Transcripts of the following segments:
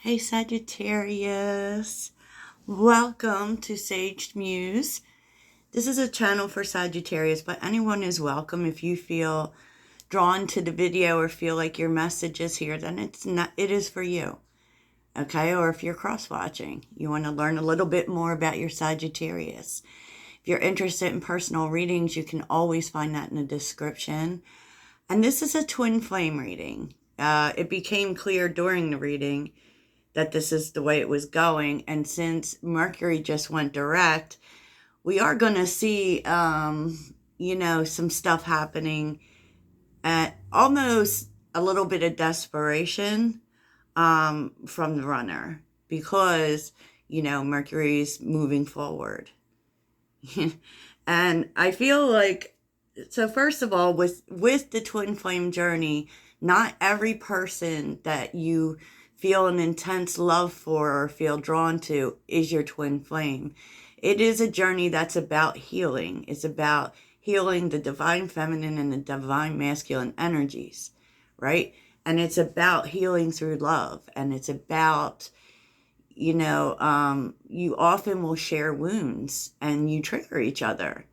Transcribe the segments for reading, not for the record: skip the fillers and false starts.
Hey Sagittarius, welcome to Sage Muse. This is a channel for Sagittarius, but anyone is welcome. If you feel drawn to the video or feel like your message is here, then it is for you. Okay, or if you're cross-watching, you want to learn a little bit more about your Sagittarius. If you're interested in personal readings, you can always find that in the description. And this is a twin flame reading. It became clear during the reading that this is the way it was going. And since Mercury just went direct, we are going to see, some stuff happening at almost a little bit of desperation from the runner because, Mercury's moving forward. And I feel like, so first of all, with the twin flame journey, not every person that you feel an intense love for or feel drawn to is your twin flame. It is a journey that's about healing. It's about healing the divine feminine and the divine masculine energies, right? And it's about healing through love. And it's about, you often will share wounds and you trigger each other,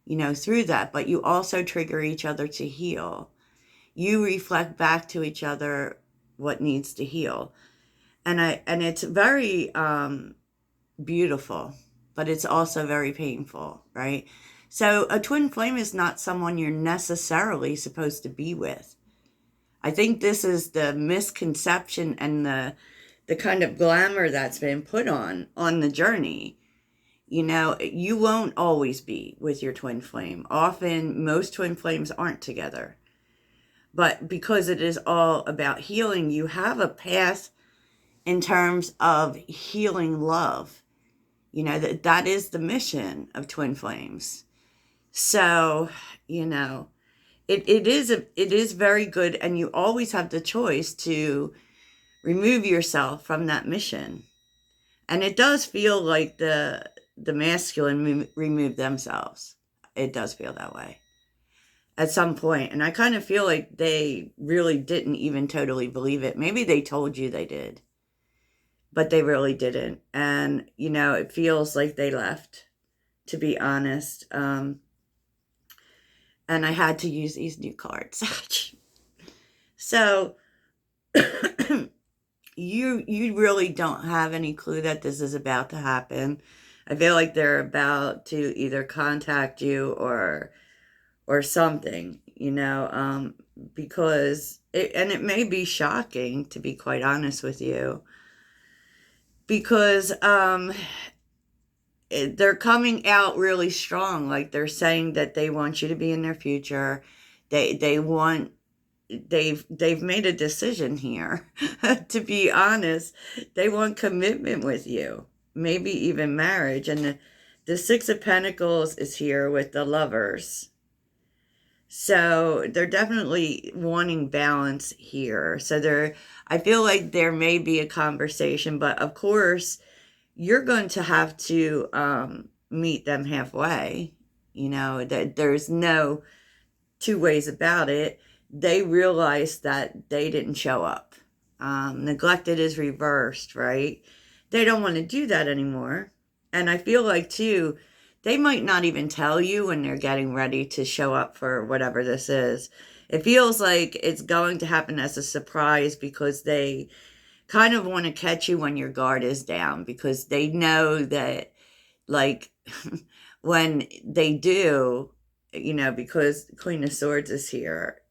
through that. But you also trigger each other to heal. You reflect back to each other what needs to heal. And it's very beautiful, but it's also very painful, right? So a twin flame is not someone you're necessarily supposed to be with. I think this is the misconception and the kind of glamour that's been put on the journey. You won't always be with your twin flame. Often, most twin flames aren't together. But because it is all about healing, you have a path in terms of healing love. That is the mission of twin flames. So, it is very good, and you always have the choice to remove yourself from that mission. And it does feel like the masculine remove themselves. It does feel that way at some point. And I kind of feel like they really didn't even totally believe it. Maybe they told you they did, but they really didn't. And, it feels like they left, to be honest. And I had to use these new cards. So you really don't have any clue that this is about to happen. I feel like they're about to either contact you or something, because it may be shocking, to be quite honest with you, because they're coming out really strong. Like, they're saying that they want you to be in their future. They've made a decision here. To be honest, they want commitment with you, maybe even marriage. And the Six of Pentacles is here with the Lovers. So they're definitely wanting balance here. So I feel like there may be a conversation, but of course, you're going to have to meet them halfway. That there's no two ways about it. They realize that they didn't show up. Neglected is reversed, right? They don't want to do that anymore. And I feel like, too, they might not even tell you when they're getting ready to show up for whatever this is. It feels like it's going to happen as a surprise because they kind of want to catch you when your guard is down, because they know that, like, when they do, because Queen of Swords is here,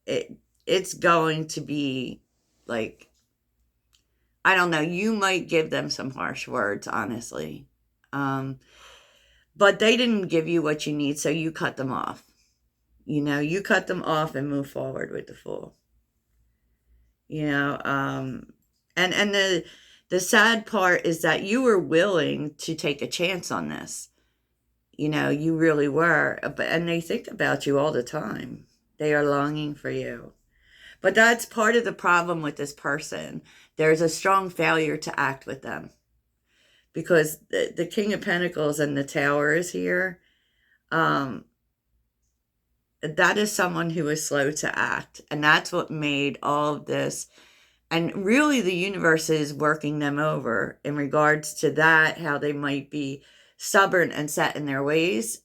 it's going to be like, I don't know, you might give them some harsh words, honestly. But they didn't give you what you need, so you cut them off. You cut them off and move forward with the Fool. And the sad part is that you were willing to take a chance on this. You really were. And they think about you all the time. They are longing for you. But that's part of the problem with this person. There's a strong failure to act with them. Because the King of Pentacles and the Tower is here. That is someone who is slow to act. And that's what made all of this And really, the universe is working them over in regards to that, how they might be stubborn and set in their ways.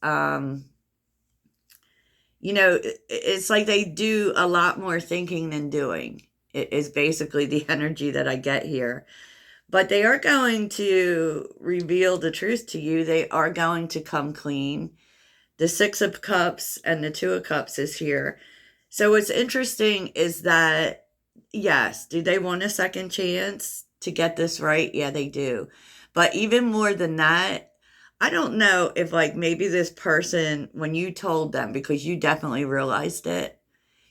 It's like they do a lot more thinking than doing. It is basically the energy that I get here. But they are going to reveal the truth to you. They are going to come clean. The Six of Cups and the Two of Cups is here. So what's interesting is that, yes, do they want a second chance to get this right? Yeah, they do. But even more than that, I don't know if, like, maybe this person, when you told them, because you definitely realized it,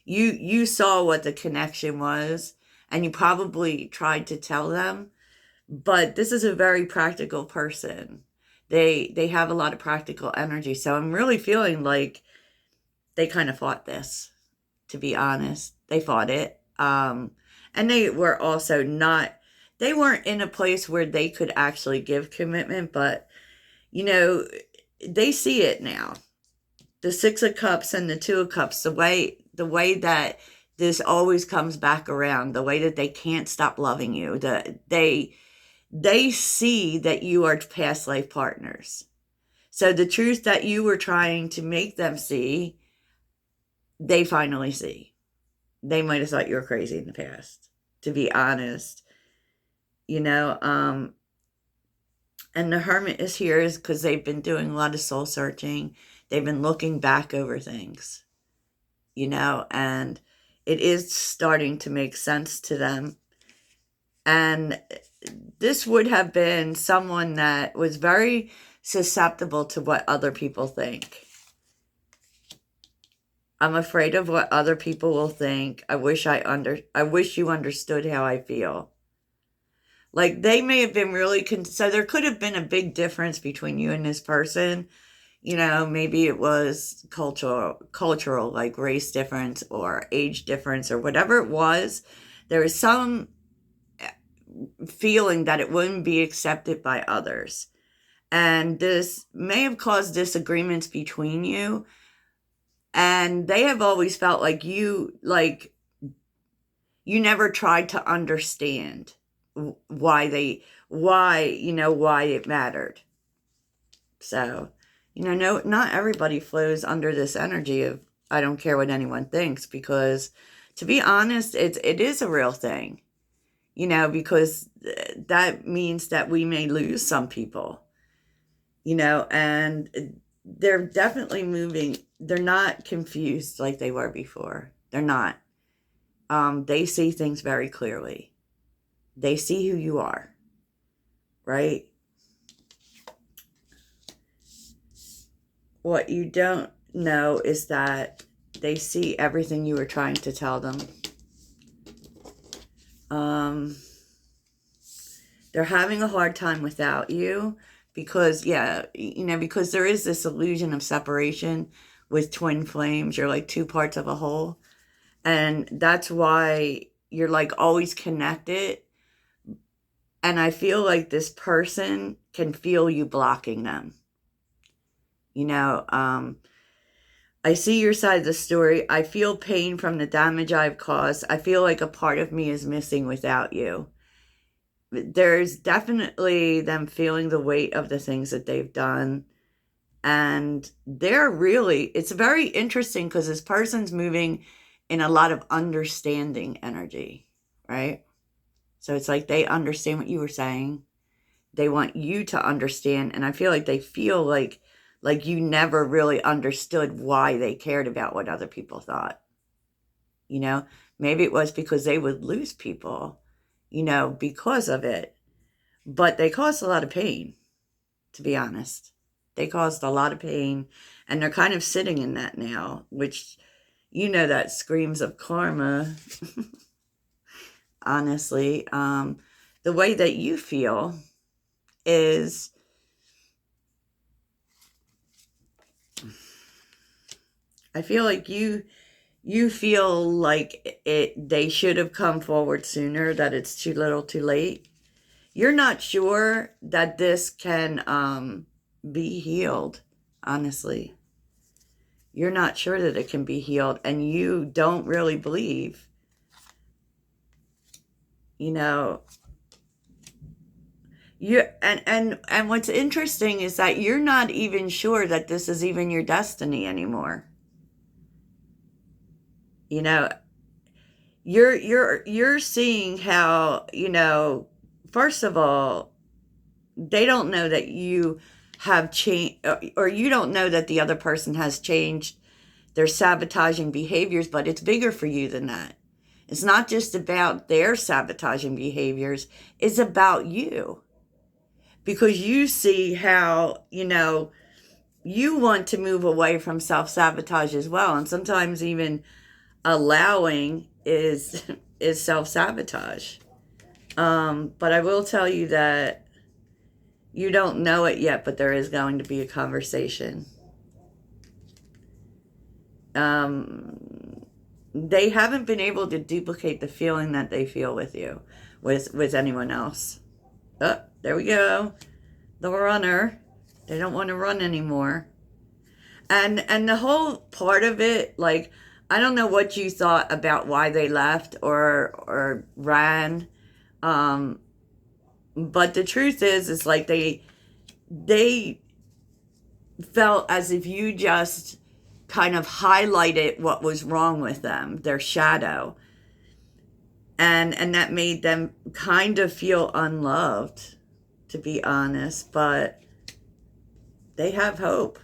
you saw what the connection was, and you probably tried to tell them. But this is a very practical person. They have a lot of practical energy. So I'm really feeling like they kind of fought this, to be honest. They fought it. And they were also not, they weren't in a place where they could actually give commitment, but, they see it now. The Six of Cups and the Two of Cups, the way that this always comes back around, the way that they can't stop loving you, they see that you are past life partners. So the truth that you were trying to make them see, they finally see. They might have thought you were crazy in the past, to be honest. And the Hermit is here is because they've been doing a lot of soul searching. They've been looking back over things, and it is starting to make sense to them. And this would have been someone that was very susceptible to what other people think. I'm afraid of what other people will think. I wish you understood how I feel. Like, they may have been really so there could have been a big difference between you and this person. Maybe it was cultural, like race difference or age difference or whatever it was. There was some feeling that it wouldn't be accepted by others. And this may have caused disagreements between you. And they have always felt like you never tried to understand why it mattered. So, no, not everybody flows under this energy of, I don't care what anyone thinks, because to be honest, it is a real thing, because that means that we may lose some people, and they're definitely moving. They're not confused like they were before. They're not. They see things very clearly. They see who you are, right? What you don't know is that they see everything you were trying to tell them. They're having a hard time without you because, because there is this illusion of separation with twin flames. You're like two parts of a whole. And that's why you're like always connected. And I feel like this person can feel you blocking them. I see your side of the story. I feel pain from the damage I've caused. I feel like a part of me is missing without you. There's definitely them feeling the weight of the things that they've done. And it's very interesting because this person's moving in a lot of understanding energy, right? So it's like they understand what you were saying. They want you to understand. And I feel like they feel like you never really understood why they cared about what other people thought. Maybe it was because they would lose people, because of it. But they caused a lot of pain, to be honest. They caused a lot of pain, and they're kind of sitting in that now, which, that screams of karma. Honestly, the way that you feel is, I feel like you feel like they should have come forward sooner, that it's too little too late. You're not sure that this can be healed, honestly. You're not sure that it can be healed, and you don't really believe You know, you and what's interesting is that you're not even sure that this is even your destiny anymore. You know, you're seeing how, first of all, they don't know that you have changed, or you don't know that the other person has changed their sabotaging behaviors, but it's bigger for you than that. It's not just about their sabotaging behaviors, it's about you. Because you see how, you want to move away from self-sabotage as well. And sometimes even allowing is is self-sabotage. But I will tell you that you don't know it yet, but there is going to be a conversation. They haven't been able to duplicate the feeling that they feel with you, with anyone else. Oh, there we go. The runner. They don't want to run anymore. And the whole part of it, like, I don't know what you thought about why they left or ran. But the truth is like they felt as if you just kind of highlighted what was wrong with them, their shadow. And that made them kind of feel unloved, to be honest, but they have hope.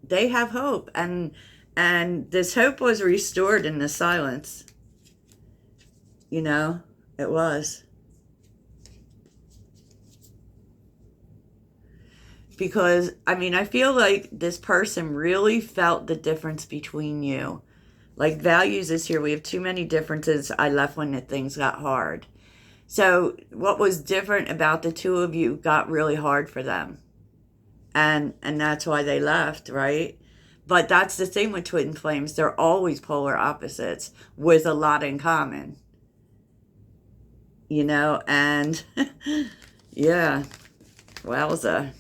They have hope, and this hope was restored in the silence. It was. Because, I feel like this person really felt the difference between you. Like, values is here. We have too many differences. I left when the things got hard. So what was different about the two of you got really hard for them. And that's why they left, right? But that's the thing with twin flames. They're always polar opposites with a lot in common. And yeah, wowza.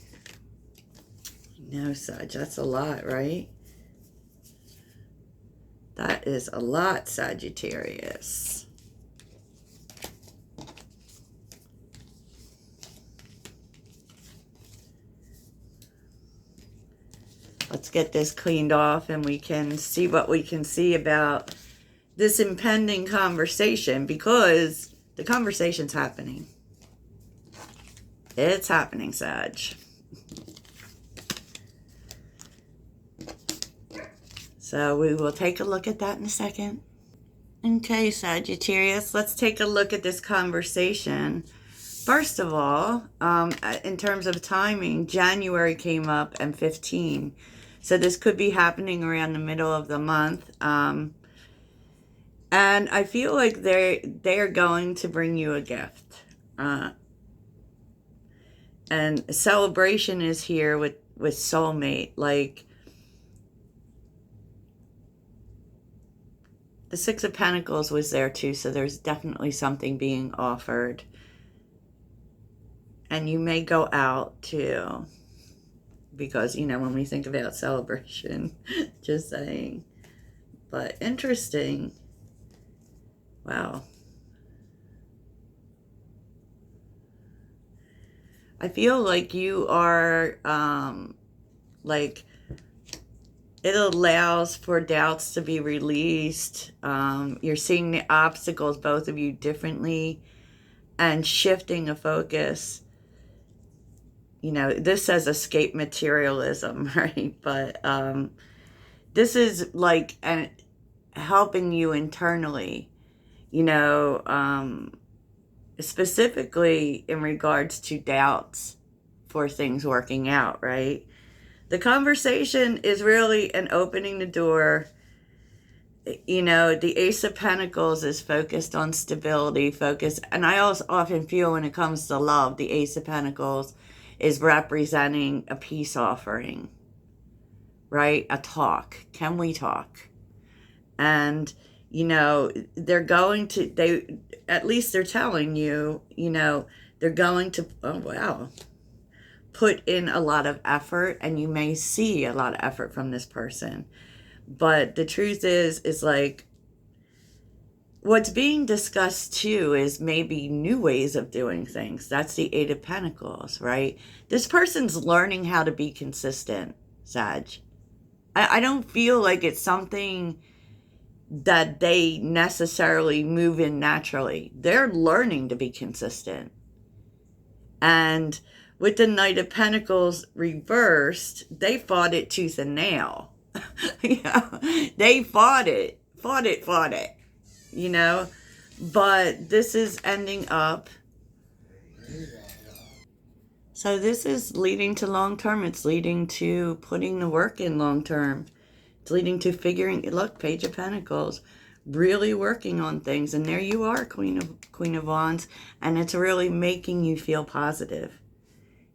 No, Sag, that's a lot, right? That is a lot, Sagittarius. Let's get this cleaned off and we can see what we can see about this impending conversation, because the conversation's happening. It's happening, Sag. So we will take a look at that in a second. Okay, Sagittarius, let's take a look at this conversation. First of all, in terms of timing, January came up and 15. So this could be happening around the middle of the month. And I feel like they are going to bring you a gift. And celebration is here with soulmate. Like, the Six of Pentacles was there too, so there's definitely something being offered. And you may go out too, because, when we think about celebration, just saying. But interesting. Wow. I feel like you are, like, it allows for doubts to be released. You're seeing the obstacles, both of you, differently, and shifting a focus. This says escape materialism, right? But this is like helping you internally, specifically in regards to doubts for things working out, right? The conversation is really an opening the door. The Ace of Pentacles is focused on stability, and I also often feel when it comes to love, the Ace of Pentacles is representing a peace offering, right? A talk. Can we talk? And, they're going to, at least they're telling you, they're going to, oh, wow, put in a lot of effort, and you may see a lot of effort from this person. But the truth is like, what's being discussed too is maybe new ways of doing things. That's the Eight of Pentacles, right? This person's learning how to be consistent, Sag. I don't feel like it's something that they necessarily move in naturally. They're learning to be consistent. And with the Knight of Pentacles reversed, they fought it tooth and nail. They fought it, you know. But this is ending up. So this is leading to long term. It's leading to putting the work in long term. It's leading to figuring, look, Page of Pentacles, really working on things. And there you are, Queen of Wands. And it's really making you feel positive.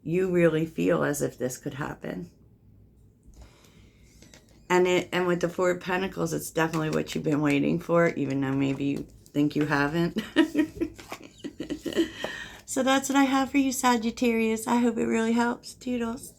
You really feel as if this could happen. And with the Four of Pentacles, it's definitely what you've been waiting for, even though maybe you think you haven't. So that's what I have for you, Sagittarius. I hope it really helps. Toodles.